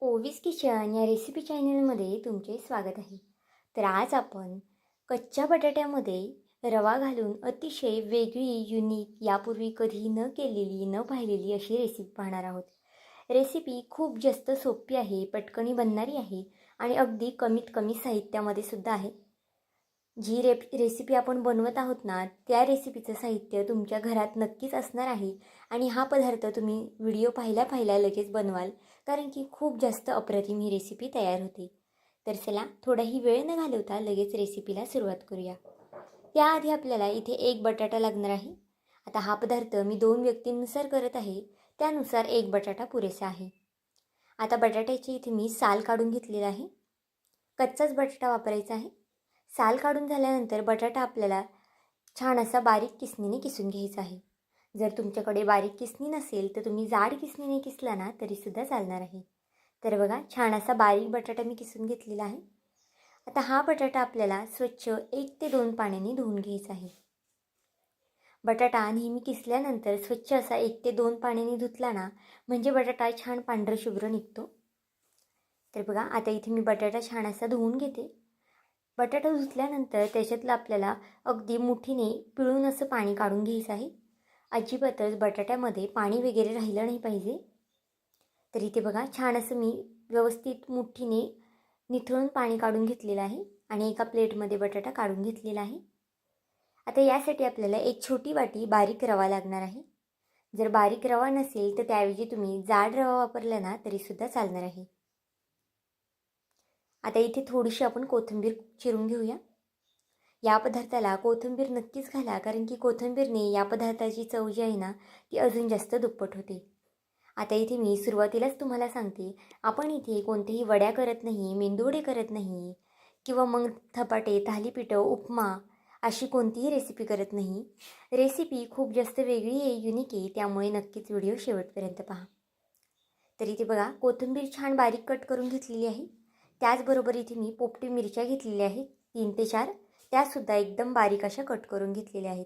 ओवीस kitchen या recipe चॅनलमध्ये तुमचे स्वागत आहे. तर आज आपण कच्च्या बटाट्यामध्ये रवा घालून अतिशय वेगळी, युनिक, यापूर्वी कधी न केलेली, न पाहिलेली अशी रेसिपी पाहणार आहोत. रेसिपी खूप जास्त सोपी आहे, पटकनी बनणारी आहे आणि अगदी कमीत कमी साहित्यामध्ये सुद्धा आहे. जी रेसिपी आपण बनवत आहोत ना, त्या रेसिपीचं साहित्य तुमच्या घरात नक्कीच असणार आहे आणि हा पदार्थ तुम्ही व्हिडिओ पाहिल्या लगेच बनवाल, कारण की खूप जास्त अप्रतिम ही रेसिपी तयार होते. तर चला, थोडाही वेळ न घालवता लगेच रेसिपीला सुरुवात करूया. त्याआधी आपल्याला इथे एक बटाटा लागणार आहे. आता हा पदार्थ मी 2 व्यक्तींनुसार करत आहे, त्यानुसार एक बटाटा पुरेसा आहे. आता बटाट्याची इथे मी साल काढून घेतलेला आहे. कच्चाच बटाटा वापरायचा आहे. साल काढून झाल्यानंतर बटाटा आपल्याला छान असा बारीक किसणीने किसून घ्यायचा आहे. जर तुमच्याकडे बारीक किसणी नसेल तर तुम्ही जाड किसणीने किसला ना तरीसुद्धा चालणार आहे. तर बघा, छान असा बारीक बटाटा मी किसून घेतलेला आहे. आता हा बटाटा आपल्याला स्वच्छ 1 ते 2 पाण्याने धुवून घ्यायचा आहे. बटाटा नेहमी किसल्यानंतर स्वच्छ असा 1 ते 2 पाण्याने धुतला ना, म्हणजे बटाटा छान पांढरशुभ्र निघतो. तर बघा, आता इथे मी बटाटा छान असा धुवून घेते. बटाटा धुतल्यानंतर त्याच्यातलं आपल्याला अगदी मुठीने पिळून असं पाणी काढून घ्यायचं आहे. अजिबातच बटाट्यामध्ये पाणी वगैरे राहिलं नाही पाहिजे. तर इथे बघा, छान असं मी व्यवस्थित मुठीने निथळून पाणी काढून घेतलेलं आहे आणि एका प्लेटमध्ये बटाटा काढून घेतलेला आहे. आता यासाठी आपल्याला एक छोटी वाटी बारीक रवा लागणार आहे. जर बारीक रवा नसेल तर त्याऐवजी तुम्ही जाड रवा वापरला ना तरीसुद्धा चालणार आहे. आता इथे थोडीशी आपण कोथिंबीर चिरून घेऊया. या पदार्थाला कोथिंबीर नक्कीच घाला, कारण की कोथिंबीरने या पदार्थाची चव जी आहे ना ती अजून जास्त दुप्पट होते. आता इथे मी सुरुवातीलाच तुम्हाला सांगते, आपण इथे कोणतेही वड्या करत नाही, मेंदूवडे करत नाही किंवा मग धपाटे, थालीपीठं, उपमा अशी कोणतीही रेसिपी करत नाही. रेसिपी खूप जास्त वेगळी आहे, युनिक आहे, त्यामुळे नक्कीच व्हिडिओ शेवटपर्यंत पहा. तर इथे बघा, कोथिंबीर छान बारीक कट करून घेतलेली आहे. त्याचबरोबर इथे मी पोपटी मिरच्या घेतलेल्या आहेत 3 ते 4, त्यासुद्धा एकदम बारीक अशा कट करून घेतलेल्या आहेत.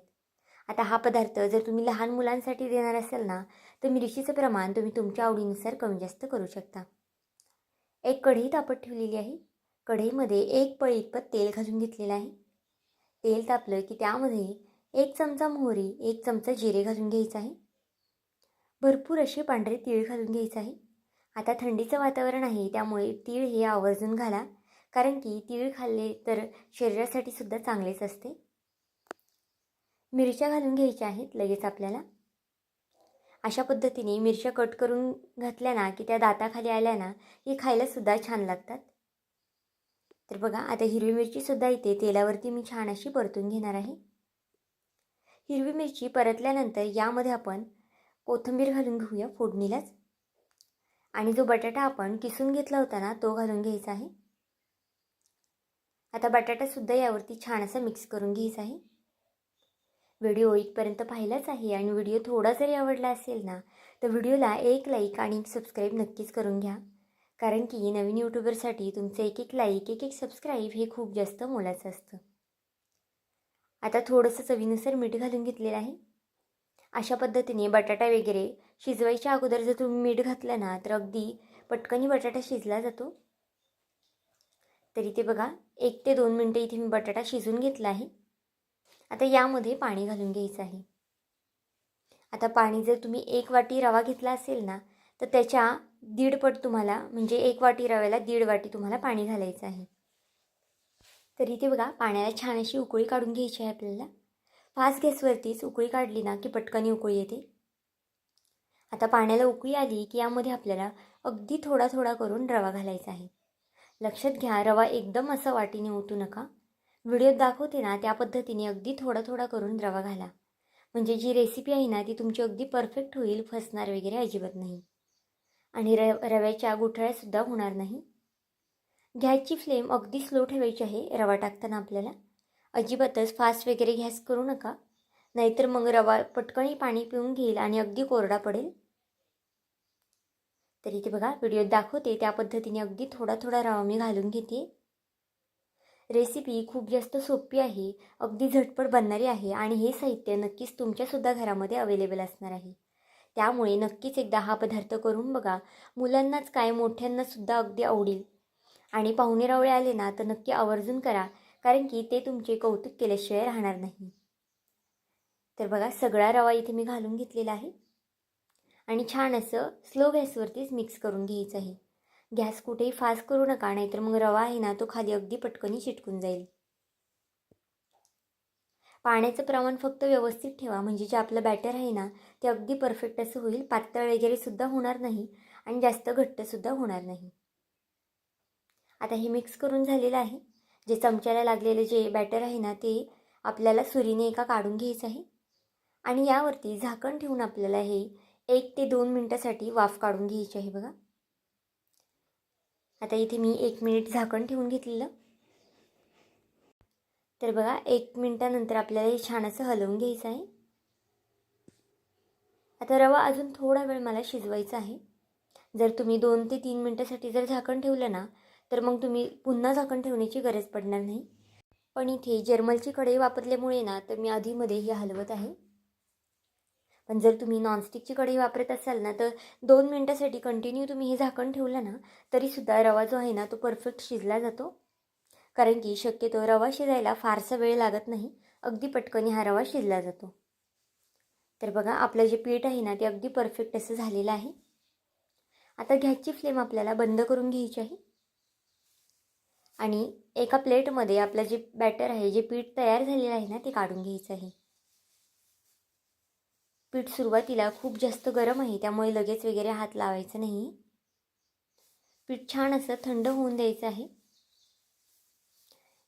आता हा पदार्थ जर तुम्ही लहान मुलांसाठी देणार असाल ना, तर मिरचीचं प्रमाण तुम्ही तुमच्या आवडीनुसार कमी जास्त करू शकता. एक कढई तापत ठेवलेली आहे. कढईमध्ये 1 पळी इतपत तेल घालून घेतलेलं आहे. तेल तापलं की त्यामध्ये 1 चमचा मोहरी, 1 चमचा जिरे घालून घ्यायचं आहे. भरपूर असे पांढरे तीळ घालून घ्यायचं आहे. आता थंडीचं वातावरण आहे, त्यामुळे तीळ हे आवर्जून घाला, कारण की तीळ खाल्ले तर शरीरासाठी सुद्धा चांगलेच असते. मिरच्या घालून घ्यायच्या आहेत लगेच आपल्याला. अशा पद्धतीने मिरच्या कट करून घातल्या ना की त्या दाताखाली आल्या ना की खायलासुद्धा छान लागतात. तर बघा, आता हिरवी मिरचीसुद्धा इथे तेलावरती मी छान अशी परतून घेणार आहे. हिरवी मिरची परतल्यानंतर यामध्ये आपण कोथिंबीर घालून घेऊया फोडणीलाच, आणि जो बटाटा आपण किसून घेतला होता ना तो घालून घ्यायचा आहे. आता बटाटासुद्धा यावरती छान असा मिक्स करून घ्यायचा आहे. व्हिडिओ इथपर्यंत पाहिलाच आहे आणि व्हिडिओ थोडा जरी आवडला असेल ना तर व्हिडिओला एक लाईक आणि एक सबस्क्राईब नक्कीच करून घ्या, कारण की नवीन यूट्यूबरसाठी तुमचं एक एक लाईक, एक एक सबस्क्राईब हे खूप जास्त मोलाचं असतं. आता थोडंसं चवीनुसार मीठ घालून घेतलेलं आहे. अशा पद्धतीने बटाटा वगैरे शिजवायच्या अगोदर जर तुम्ही मीठ घातलं ना तर अगदी पटकनी बटाटा शिजला जातो. तर इथे बघा, 1 ते 2 मिनटं इथे मी बटाटा शिजून घेतला आहे. आता यामध्ये पाणी घालून घ्यायचं आहे. आता पाणी जर तुम्ही 1 वाटी रवा घेतला असेल ना तर त्याच्या 1.5 पट तुम्हाला, म्हणजे 1 वाटी रव्याला 1.5 वाटी तुम्हाला पाणी घालायचं आहे. तर इथे बघा, पाण्याला छान अशी उकळी काढून घ्यायची आहे आपल्याला. फास्ट गॅसवरतीच उकळी काढली ना की पटकन उकळी येते. आता पाण्याला उकळी आली की यामध्ये आपल्याला अगदी थोडा थोडा करून रवा घालायचा आहे. लक्षात घ्या, रवा एकदम असा वाटीने ओतू नका. व्हिडिओत दाखवते ना त्या पद्धतीने अगदी थोडा थोडा करून रवा घाला, म्हणजे जी रेसिपी आहे ना ती तुमची अगदी परफेक्ट होईल, फसणार वगैरे अजिबात नाही आणि रव्याच्या गुठळ्यासुद्धा होणार नाही. गॅसची फ्लेम अगदी स्लो ठेवायची आहे रवा टाकताना आपल्याला. अजिबातच फास्ट वगैरे गॅस करू नका, नाहीतर मग रवा पटकनी पाणी पिऊन घेईल आणि अगदी कोरडा पडेल. तर इथे बघा, व्हिडिओत दाखवते त्या पद्धतीने अगदी थोडा थोडा रवा मी घालून घेते. रेसिपी खूप जास्त सोपी आहे, अगदी झटपट बनणारी आहे आणि हे साहित्य नक्कीच तुमच्यासुद्धा घरामध्ये अवेलेबल असणार आहे. त्यामुळे नक्कीच एकदा हा पदार्थ करून बघा. मुलांनाच काय मोठ्यांनासुद्धा अगदी आवडेल. आणि पाहुणेरावळे आले ना तर नक्की आवर्जून करा, कारण की ते तुमचे कौतुक केल्याशिवाय राहणार नाही. तर बघा सगळा रवा इथे मी घालून घेतलेला आहे आणि छान असं स्लो गॅसवरतीच मिक्स करून घ्यायचं आहे. गॅस कुठेही फास्ट करू नका, नाहीतर मग रवा आहे ना तो खाली अगदी पटकनी चिटकून जाईल. पाण्याचं प्रमाण फक्त व्यवस्थित ठेवा, म्हणजे जे आपलं बॅटर आहे ना ते अगदी परफेक्ट असं होईल. पातळ वगैरे सुद्धा होणार नाही आणि जास्त घट्टसुद्धा होणार नाही. आता हे मिक्स करून झालेलं आहे. जे चमच्याला लागलेलं जे बॅटर आहे ना ते आपल्याला सुरीने एका काढून घ्यायचं आहे आणि यावरती झाकण ठेवून आपल्याला हे 1 ते 2 मिनटासाठी वाफ काढून घ्यायची आहे बघा. आता इथे मी 1 मिनिट झाकण ठेवून घेतलेलं. तर बघा 1 मिनिटानंतर आपल्याला हे छान असं हलवून घ्यायचं आहे. आता रवा अजून थोडा वेळ मला शिजवायचा आहे. जर तुम्ही 2 ते 3 मिनिटासाठी जर झाकण ठेवलं ना तर मग तुम्ही पुन्हा झाकण ठेवण्याची गरज पडणार नाही. पण इथे जर्मलची कढई वापरल्यामुळे ना तर मी आधीमध्ये हे हलवत आहे. पण जर तुम्ही नॉनस्टिकची कढई वापरत असाल ना तर 2 मिनिटासाठी कंटिन्यू तुम्ही हे झाकण ठेवलं ना तरीसुद्धा रवा जो आहे ना तो परफेक्ट शिजला जातो. कारण की शक्यतो रवा शिजायला फारसा वेळ लागत नाही, अगदी पटकन हा रवा शिजला जातो. तर बघा आपलं जे पीठ आहे ना ते अगदी परफेक्ट असं झालेलं आहे. आता गॅसची फ्लेम आपल्याला बंद करून घ्यायची आहे आणि एका प्लेटमध्ये आपलं जे बॅटर आहे, जे पीठ तयार झालेलं आहे ना ते काढून घ्यायचं आहे. पीठ सुरुवातीला खूप जास्त गरम आहे, त्यामुळे लगेच वगैरे हात लावायचं नाही. पीठ छान असं थंड होऊन द्यायचं आहे.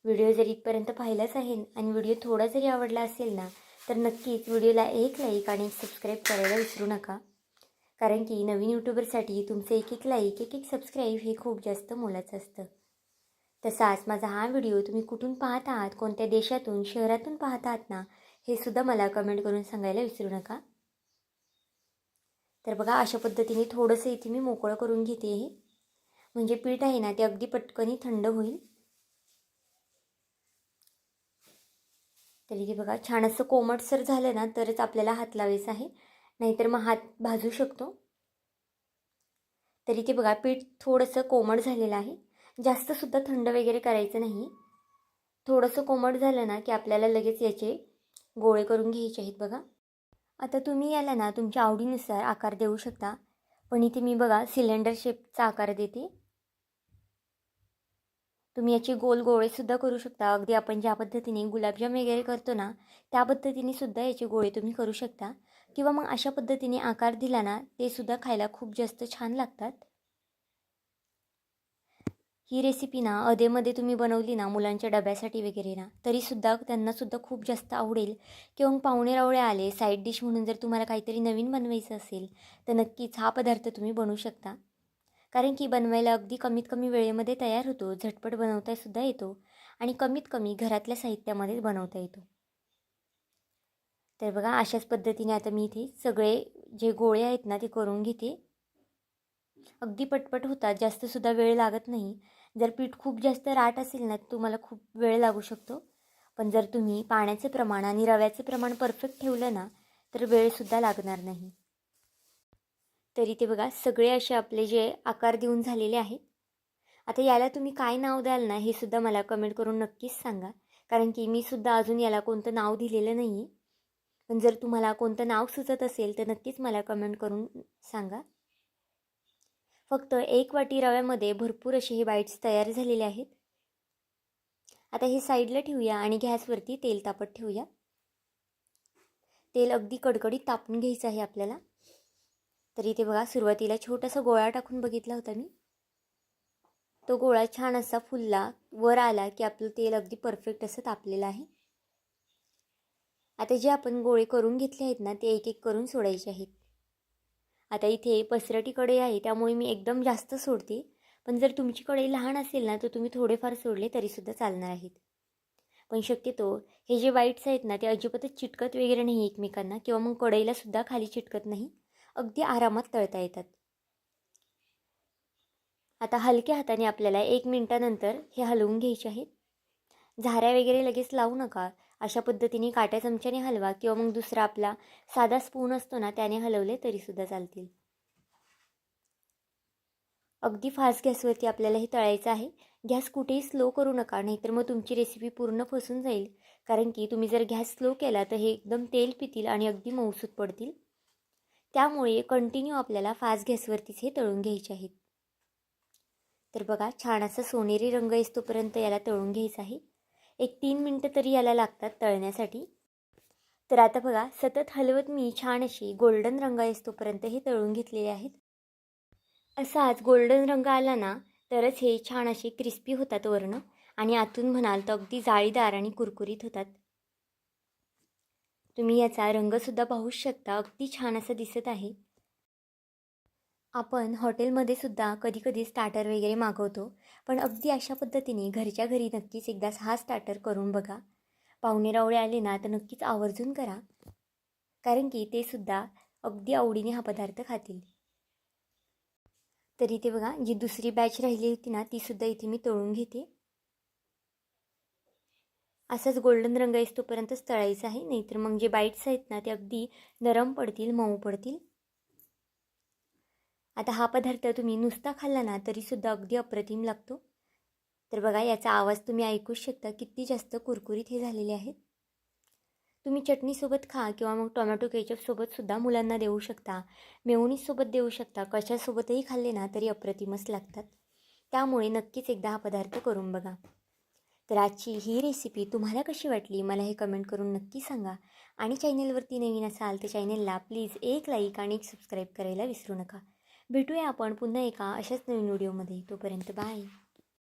व्हिडिओ जर इथपर्यंत पाहिलाच आहे आणि व्हिडिओ थोडा जरी आवडला असेल ना तर नक्कीच व्हिडिओला एक लाईक आणि सबस्क्राईब करायला विसरू नका. कारण की नवीन यूट्यूबरसाठी तुमचं एक लाईक एक सबस्क्राईब हे खूप जास्त मोलाचं असतं. तसाच माझा हा व्हिडिओ तुम्ही कुठून पाहत आहात, कोणत्या देशातून शहरातून पाहत आहात ना हे सुद्धा मला कमेंट करून सांगायला विसरू नका. तर बघा अशा पद्धतीने थोडंसं इथे मी मोकळं करून घेते हे, म्हणजे पीठ आहे ना ते अगदी पटकनी थंड होईल. तर इथे बघा छान असं कोमटसर झालं ना तरच आपल्याला हात लावायचा आहे, नाहीतर मग हात भाजू शकतो. तर इथे बघा पीठ थोडंसं कोमट झालेलं आहे. जास्तसुद्धा थंड वगैरे करायचं नाही. थोडंसं कोमट झालं ना की आपल्याला लगेच याचे गोळे करून घ्यायचे आहेत बघा. आता तुम्ही याला ना तुमच्या आवडीनुसार आकार देऊ शकता, पण इथे मी बघा सिलेंडर शेपचा आकार देते. तुम्ही याचे गोल गोळेसुद्धा करू शकता. अगदी आपण ज्या पद्धतीने गुलाबजाम वगैरे करतो ना त्या पद्धतीने सुद्धा याचे गोळे तुम्ही करू शकता, किंवा मग अशा पद्धतीने आकार दिला ना ते सुद्धा खायला खूप जास्त छान लागतात. ही रेसिपी ना अधेमध्ये तुम्ही बनवली ना मुलांच्या डब्यासाठी वगैरे ना तरीसुद्धा त्यांनासुद्धा खूप जास्त आवडेल. किंवा मग पाहुणेरावळे आले साईड डिश म्हणून जर तुम्हाला काहीतरी नवीन बनवायचं असेल तर नक्कीच हा पदार्थ तुम्ही बनवू शकता. कारण की बनवायला अगदी कमीत कमी वेळेमध्ये तयार होतो, झटपट बनवतासुद्धा येतो आणि कमीत कमी घरातल्या साहित्यामध्ये बनवता येतो. तर बघा अशाच पद्धतीने आता मी इथे सगळे जे गोळे आहेत ना ते करून घेते. अगदी पटपट होतात, जास्तसुद्धा वेळ लागत नाही. जर पीठ खूप जास्त राठ असेल ना तुम्हाला खूप वेळ लागू शकतो, पण जर तुम्ही पाण्याचं प्रमाण आणि रव्याचं प्रमाण परफेक्ट ठेवलं ना तर वेळसुद्धा लागणार नाही. तर इथे बघा सगळे असे आपले जे आकार देऊन झालेले आहेत. आता याला तुम्ही काय नाव द्याल ना हे सुद्धा मला कमेंट करून नक्कीच सांगा, कारण की मी सुद्धा अजून याला कोणतं नाव दिलेलं नाही आहे. पण जर तुम्हाला कोणतं नाव सुचत असेल तर नक्कीच मला कमेंट करून सांगा. फक्त 1 वाटी रव्यामध्ये भरपूर असे हे बाईट्स तयार झालेले आहेत. आता हे साईडला ठेवूया आणि गॅसवरती तेल तापत ठेवूया. तेल अगदी कडकडीत तापून घ्यायचं आहे आपल्याला. तर इथे बघा सुरुवातीला छोटासा गोळा टाकून बघितला होता मी. तो गोळा छान असा फुलला वर आला की आपलं तेल अगदी परफेक्ट असं तापलेलं आहे. आता जे आपण गोळे करून घेतले आहेत ना ते एक एक करून सोडायचे आहेत. आता इथे पसरटी कढई आहे त्यामुळे मी एकदम जास्त सोडते, पण जर तुमची कढई लहान असेल ना तर तुम्ही थोडेफार सोडले तरीसुद्धा चालणार आहेत. पण शक्यतो हे जे बाईट्स आहेत ना ते अजिबातच चिटकत वगैरे नाही एकमेकांना, किंवा मग कढईलासुद्धा खाली चिटकत नाही, अगदी आरामात तळता येतात. आता हलक्या हाताने आपल्याला 1 मिनिटानंतर हे हलवून घ्यायचे आहेत. झाऱ्या वगैरे लगेच लावू नका. अशा पद्धतीने काट्या चमच्याने हलवा किंवा मग दुसरा आपला साधा स्पून असतो ना त्याने हलवले तरीसुद्धा चालतील. अगदी फास्ट गॅसवरती आपल्याला हे तळायचं आहे. गॅस कुठेही स्लो करू नका, नाहीतर मग तुमची रेसिपी पूर्ण फसून जाईल. कारण की तुम्ही जर गॅस स्लो केला तर हे एकदम तेल पितील आणि अगदी मऊसूत पडतील. त्यामुळे कंटिन्यू आपल्याला फास्ट गॅसवरतीच हे तळून घ्यायचे आहेत. तर बघा, छान असा सोनेरी रंग येतोपर्यंत याला तळून घ्यायचं आहे. 1-3 मिनटं तरी याला लागतात तळण्यासाठी. तर आता बघा, सतत हलवत मी छान अशी गोल्डन रंग येतोपर्यंत हे तळून घेतलेले आहेत. असाच गोल्डन रंग आला ना तरच हे छान असे क्रिस्पी होतात वरनं आणि आतून म्हणाल तर अगदी जाळीदार आणि कुरकुरीत होतात. तुम्ही याचा रंगसुद्धा पाहूच शकता, अगदी छान असं दिसत आहे. आपण हॉटेलमध्ये सुद्धा कधी कधी स्टार्टर वगैरे मागवतो, पण अगदी अशा पद्धतीने घरच्या घरी नक्कीच एकदा हा स्टार्टर करून बघा. पाहुणेरावळे आले ना तर नक्कीच आवर्जून करा, कारण की ते सुद्धा अगदी आवडीने हा पदार्थ खातील. तर इथे बघा, जी दुसरी बॅच राहिली होती ना तीसुद्धा इथे मी तळून घेते. असाच गोल्डन रंग येतोपर्यंतच तळायचं आहे, नाहीतर मग जे बाईट्स आहेत ना ते अगदी नरम पडतील, मऊ पडतील. आता हा पदार्थ तुम्ही नुसता खाल्ला ना तरीसुद्धा अगदी अप्रतिम लागतो. तर बघा, याचा आवाज तुम्ही ऐकूच शकता, किती जास्त कुरकुरीत हे झालेले आहेत. तुम्ही चटणीसोबत खा किंवा मग टोमॅटो केचपसोबतसुद्धा मुलांना देऊ शकता, मेयोनीजसोबत देऊ शकता, कशासोबतही खाल्ले ना तरी अप्रतिमच लागतात. त्यामुळे नक्कीच एकदा हा पदार्थ करून बघा. तर आजची ही रेसिपी तुम्हाला कशी वाटली मला हे कमेंट करून नक्की सांगा. आणि चॅनलवरती नवीन असाल तर चॅनलला प्लीज एक लाईक आणि एक सबस्क्राईब करायला विसरू नका. भेटूया आपण पुन्हा एका अशाच नवीन व्हिडिओमध्ये. तोपर्यंत बाय.